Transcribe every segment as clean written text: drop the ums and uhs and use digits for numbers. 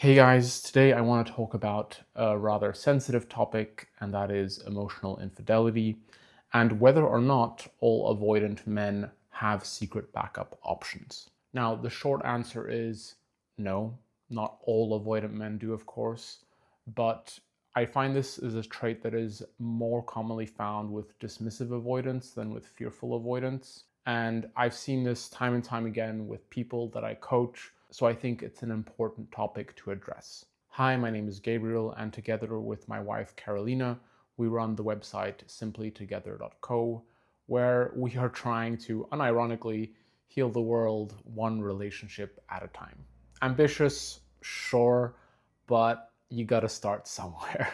Hey guys, today I want to talk about a rather sensitive topic, and that is emotional infidelity, and whether or not all avoidant men have secret backup options. Now, the short answer is no, not all avoidant men do, of course, but I find this is a trait that is more commonly found with dismissive avoidance than with fearful avoidance. And I've seen this time and time again with people that I coach, so I think it's an important topic to address. Hi, my name is Gabriel, and together with my wife Carolina, we run the website simplytogether.co, where we are trying to unironically heal the world one relationship at a time. Ambitious, sure, but you gotta start somewhere.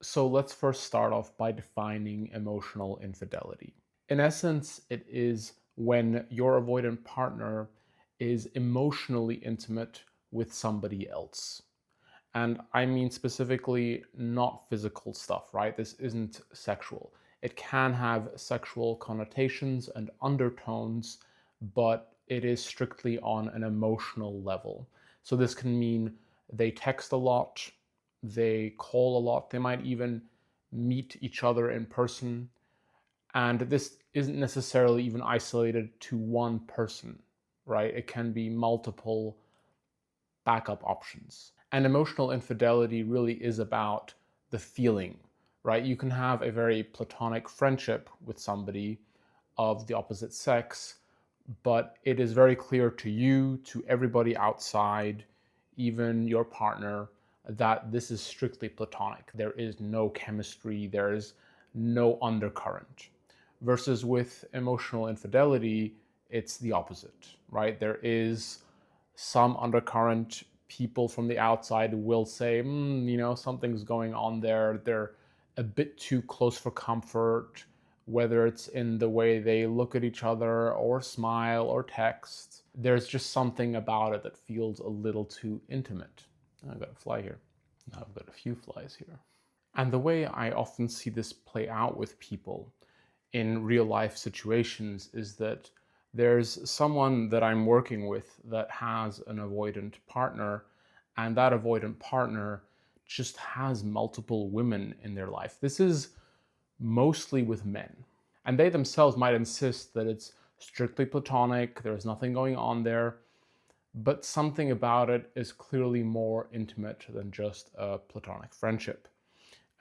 So let's first start off by defining emotional infidelity. In essence, it is when your avoidant partner is emotionally intimate with somebody else. And I mean specifically not physical stuff, right? This isn't sexual. It can have sexual connotations and undertones, but it is strictly on an emotional level. So this can mean they text a lot, they call a lot, they might even meet each other in person. And this isn't necessarily even isolated to one person, right? It can be multiple backup options. And emotional infidelity really is about the feeling, right? You can have a very platonic friendship with somebody of the opposite sex, but it is very clear to you, to everybody outside, even your partner, that this is strictly platonic. There is no chemistry, there is no undercurrent. Versus with emotional infidelity, it's the opposite, right? There is some undercurrent. People from the outside will say, something's going on there. They're a bit too close for comfort, whether it's in the way they look at each other or smile or text. There's just something about it that feels a little too intimate. I've got a fly here. Now I've got a few flies here. And the way I often see this play out with people in real life situations is that there's someone that I'm working with that has an avoidant partner, and that avoidant partner just has multiple women in their life. This is mostly with men, and they themselves might insist that it's strictly platonic, there's nothing going on there, but something about it is clearly more intimate than just a platonic friendship.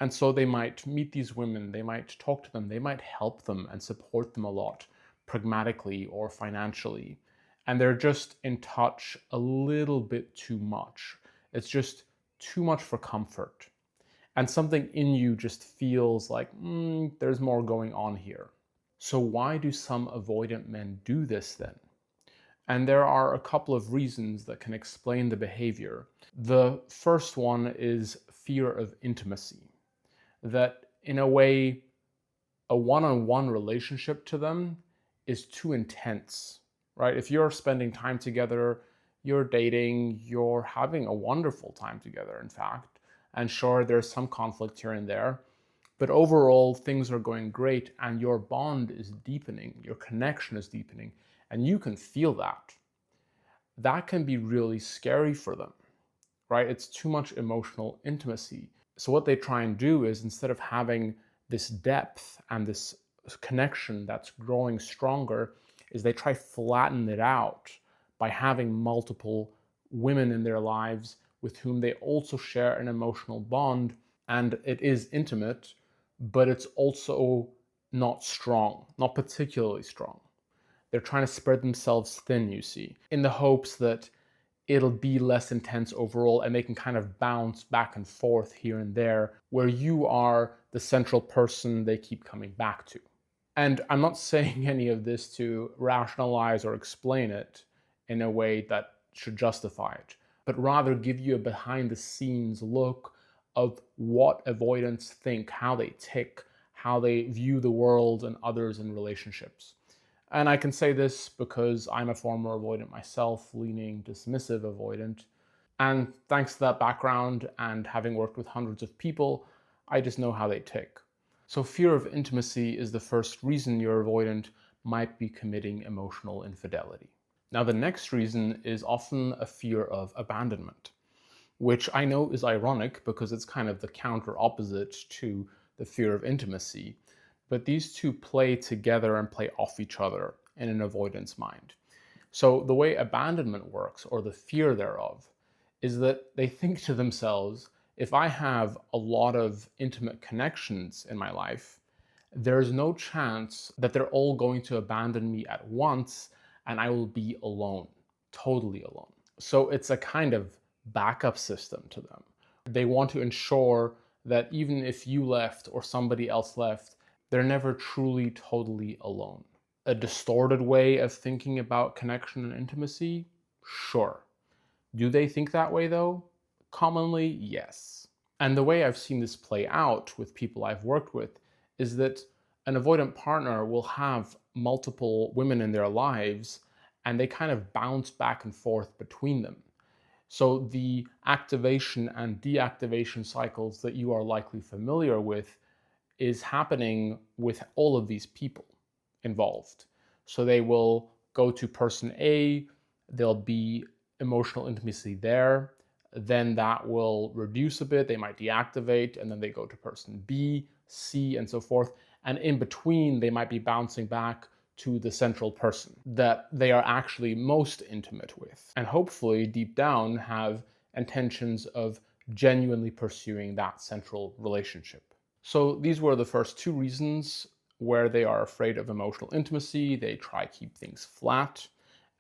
And so they might meet these women, they might talk to them, they might help them and support them a lot, pragmatically or financially. And they're just in touch a little bit too much. It's just too much for comfort. And something in you just feels like, there's more going on here. So why do some avoidant men do this then? And there are a couple of reasons that can explain the behavior. The first one is fear of intimacy. That in a way, a one-on-one relationship to them is too intense, right? If you're spending time together, you're dating, you're having a wonderful time together, in fact. And sure, there's some conflict here and there, but overall, things are going great and your bond is deepening, your connection is deepening, and you can feel that. That can be really scary for them, right? It's too much emotional intimacy. So what they try and do is, instead of having this depth and this connection that's growing stronger, is they try flatten it out by having multiple women in their lives with whom they also share an emotional bond. And it is intimate, but it's also not strong, not particularly strong. They're trying to spread themselves thin, you see, in the hopes that it'll be less intense overall and they can kind of bounce back and forth here and there, where you are the central person they keep coming back to. And I'm not saying any of this to rationalize or explain it in a way that should justify it, but rather give you a behind the scenes look of what avoidants think, how they tick, how they view the world and others in relationships. And I can say this because I'm a former avoidant myself, leaning dismissive avoidant. And thanks to that background and having worked with hundreds of people, I just know how they tick. So fear of intimacy is the first reason your avoidant might be committing emotional infidelity. Now, the next reason is often a fear of abandonment. which I know is ironic because it's kind of the counter opposite to the fear of intimacy. But these two play together and play off each other in an avoidance mind. So the way abandonment works, or the fear thereof, is that they think to themselves, if I have a lot of intimate connections in my life, there's no chance that they're all going to abandon me at once and I will be alone, totally alone. So it's a kind of backup system to them. They want to ensure that even if you left or somebody else left, they're never truly, totally alone. A distorted way of thinking about connection and intimacy? Sure. Do they think that way though? Commonly, yes. And the way I've seen this play out with people I've worked with is that an avoidant partner will have multiple women in their lives and they kind of bounce back and forth between them. So the activation and deactivation cycles that you are likely familiar with is happening with all of these people involved. So they will go to person A, there'll be emotional intimacy there, then that will reduce a bit, they might deactivate, and then they go to person B, C, and so forth. And in between, they might be bouncing back to the central person that they are actually most intimate with, and hopefully deep down have intentions of genuinely pursuing that central relationship. So these were the first two reasons where they are afraid of emotional intimacy. They try to keep things flat.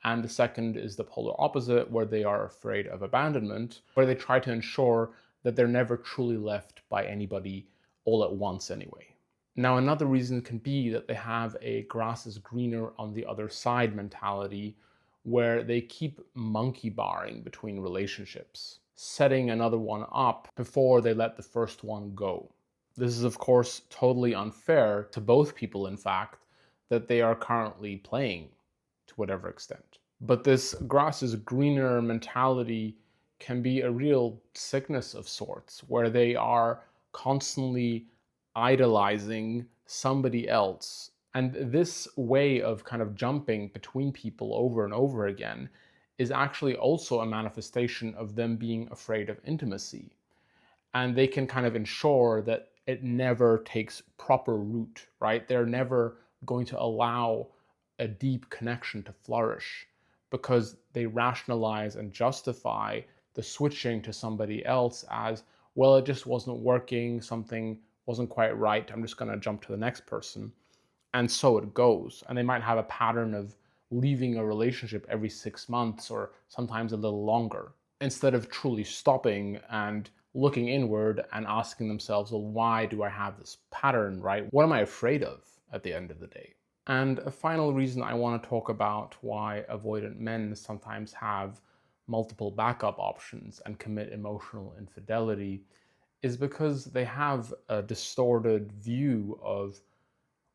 And the second is the polar opposite, where they are afraid of abandonment, where they try to ensure that they're never truly left by anybody all at once anyway. Now, another reason can be that they have a grass is greener on the other side mentality, where they keep monkey barring between relationships, setting another one up before they let the first one go. This is, of course, totally unfair to both people, in fact, that they are currently playing to whatever extent. But this grass is greener mentality can be a real sickness of sorts, where they are constantly idolizing somebody else. And this way of kind of jumping between people over and over again is actually also a manifestation of them being afraid of intimacy. And they can kind of ensure that it never takes proper root, right? They're never going to allow a deep connection to flourish because they rationalize and justify the switching to somebody else as, well, it just wasn't working, something wasn't quite right, I'm just going to jump to the next person. And so it goes. And they might have a pattern of leaving a relationship every 6 months or sometimes a little longer, instead of truly stopping and looking inward and asking themselves, well, why do I have this pattern, right? What am I afraid of at the end of the day? And a final reason I want to talk about why avoidant men sometimes have multiple backup options and commit emotional infidelity is because they have a distorted view of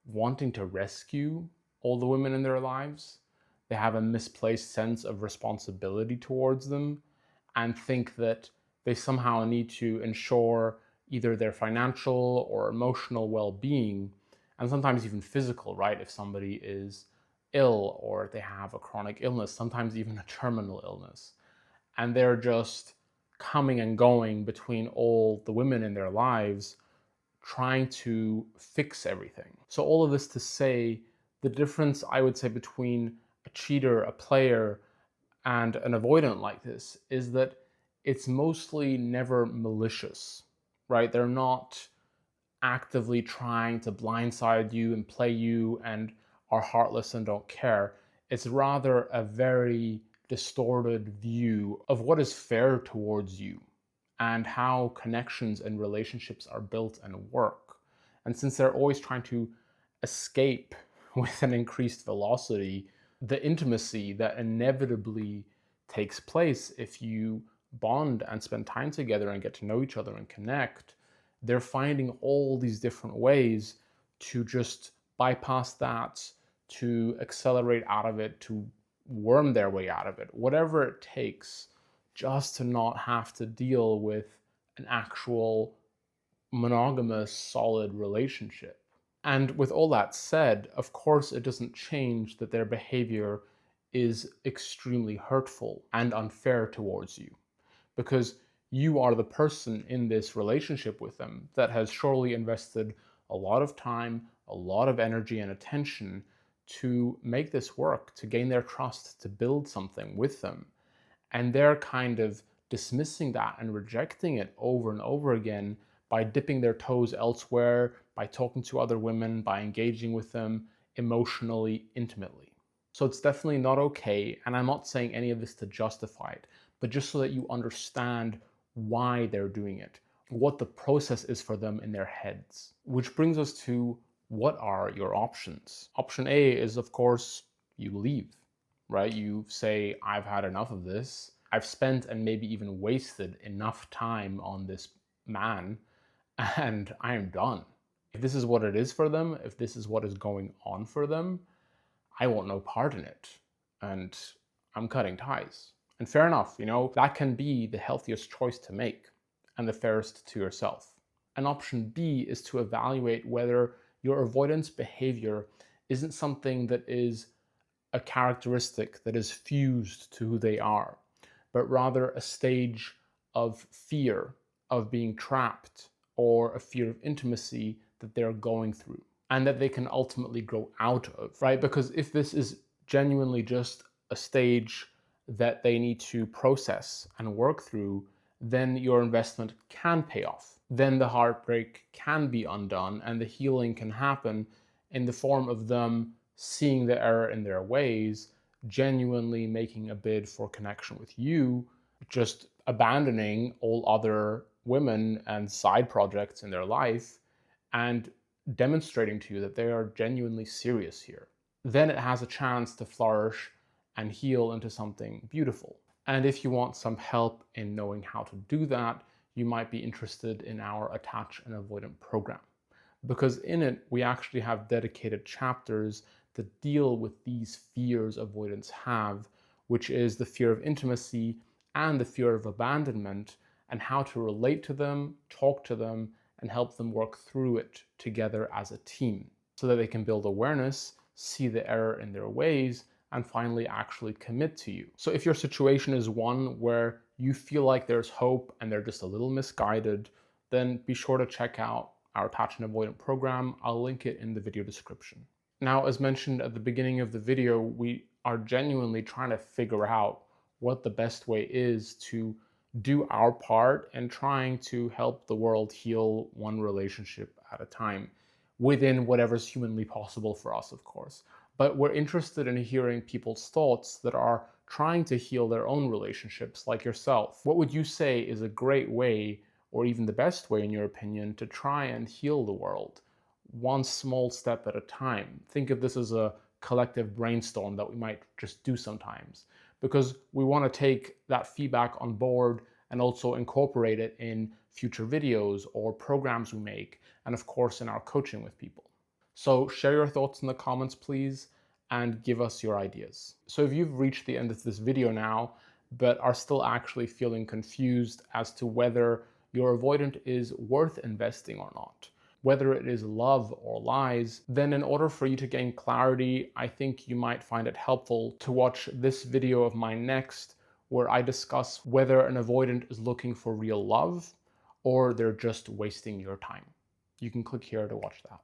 wanting to rescue all the women in their lives. They have a misplaced sense of responsibility towards them and think that they somehow need to ensure either their financial or emotional well-being, and sometimes even physical, right? If somebody is ill or they have a chronic illness, sometimes even a terminal illness, and they're just coming and going between all the women in their lives, trying to fix everything. So all of this to say, the difference I would say between a cheater, a player, and an avoidant like this is that it's mostly never malicious, right? They're not actively trying to blindside you and play you and are heartless and don't care. It's rather a very distorted view of what is fair towards you and how connections and relationships are built and work. And since they're always trying to escape with an increased velocity, the intimacy that inevitably takes place if you bond and spend time together and get to know each other and connect, they're finding all these different ways to just bypass that, to accelerate out of it, to worm their way out of it, whatever it takes, just to not have to deal with an actual monogamous, solid relationship. And with all that said, of course, it doesn't change that their behavior is extremely hurtful and unfair towards you, because You are the person in this relationship with them that has surely invested a lot of time, a lot of energy and attention to make this work, to gain their trust, to build something with them. And they're kind of dismissing that and rejecting it over and over again by dipping their toes elsewhere, by talking to other women, by engaging with them emotionally, intimately. So it's definitely not okay. And I'm not saying any of this to justify it, but just so that you understand why they're doing it, what the process is for them in their heads. Which brings us to, what are your options? Option A is, of course, you leave, right? You say, I've had enough of this. I've spent and maybe even wasted enough time on this man, and I am done. If this is what it is for them, if this is what is going on for them, I want no part in it. And I'm cutting ties. And fair enough, that can be the healthiest choice to make and the fairest to yourself. And option B is to evaluate whether your avoidance behavior isn't something that is a characteristic that is fused to who they are, but rather a stage of fear of being trapped or a fear of intimacy that they're going through and that they can ultimately grow out of, right? Because if this is genuinely just a stage that they need to process and work through, then your investment can pay off. Then the heartbreak can be undone and the healing can happen in the form of them seeing the error in their ways, genuinely making a bid for connection with you, just abandoning all other women and side projects in their life, and demonstrating to you that they are genuinely serious here. Then it has a chance to flourish and heal into something beautiful. And if you want some help in knowing how to do that, you might be interested in our Attach and Avoidant program. Because in it, we actually have dedicated chapters that deal with these fears avoidants have, which is the fear of intimacy and the fear of abandonment, and how to relate to them, talk to them, and help them work through it together as a team so that they can build awareness, see the error in their ways, and finally actually commit to you. So if your situation is one where you feel like there's hope and they're just a little misguided, then be sure to check out our Attach and Avoidant program. I'll link it in the video description. Now, as mentioned at the beginning of the video, we are genuinely trying to figure out what the best way is to do our part and trying to help the world heal one relationship at a time within whatever's humanly possible for us, of course. But we're interested in hearing people's thoughts that are trying to heal their own relationships, like yourself. What would you say is a great way, or even the best way in your opinion, to try and heal the world, one small step at a time? Think of this as a collective brainstorm that we might just do sometimes, because we want to take that feedback on board and also incorporate it in future videos or programs we make, and of course in our coaching with people. So share your thoughts in the comments, please, and give us your ideas. So if you've reached the end of this video now, but are still actually feeling confused as to whether your avoidant is worth investing or not, whether it is love or lies, then in order for you to gain clarity, I think you might find it helpful to watch this video of mine next, where I discuss whether an avoidant is looking for real love or they're just wasting your time. You can click here to watch that.